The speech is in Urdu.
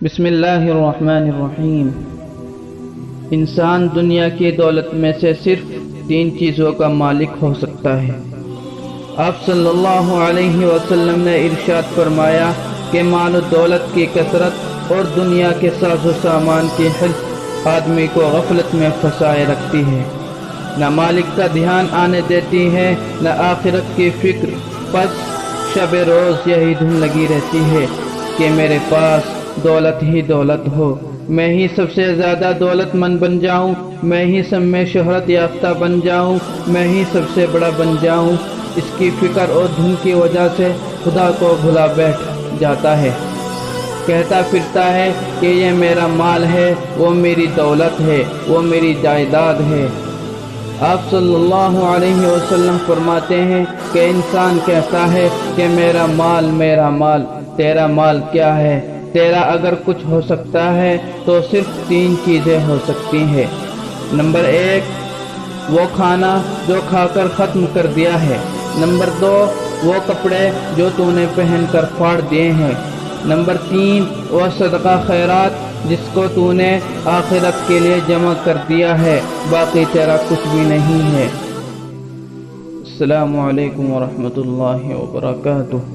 بسم اللہ الرحمن الرحیم۔ انسان دنیا کی دولت میں سے صرف 3 چیزوں کا مالک ہو سکتا ہے۔ آپ صلی اللہ علیہ وسلم نے ارشاد فرمایا کہ مال و دولت کی کثرت اور دنیا کے ساز و سامان کی حرص آدمی کو غفلت میں پھنسائے رکھتی ہے، نہ مالک کا دھیان آنے دیتی ہے، نہ آخرت کی فکر۔ پس شب روز یہی دھن لگی رہتی ہے کہ میرے پاس دولت ہی دولت ہو، میں ہی سب سے زیادہ دولت مند بن جاؤں، میں ہی سب میں شہرت یافتہ بن جاؤں، میں ہی سب سے بڑا بن جاؤں۔ اس کی فکر اور دھن کی وجہ سے خدا کو بھلا بیٹھ جاتا ہے، کہتا پھرتا ہے کہ یہ میرا مال ہے، وہ میری دولت ہے، وہ میری جائیداد ہے۔ آپ صلی اللہ علیہ وسلم فرماتے ہیں کہ انسان کہتا ہے کہ میرا مال میرا مال، تیرا مال کیا ہے؟ تیرا اگر کچھ ہو سکتا ہے تو صرف 3 چیزیں ہو سکتی ہیں۔ نمبر 1، وہ کھانا جو کھا کر ختم کر دیا ہے۔ نمبر 2، وہ کپڑے جو تو نے پہن کر پھاڑ دیے ہیں۔ نمبر 3، وہ صدقہ خیرات جس کو تو نے آخرت کے لیے جمع کر دیا ہے، باقی تیرا کچھ بھی نہیں ہے۔ السلام علیکم ورحمۃ اللہ وبرکاتہ۔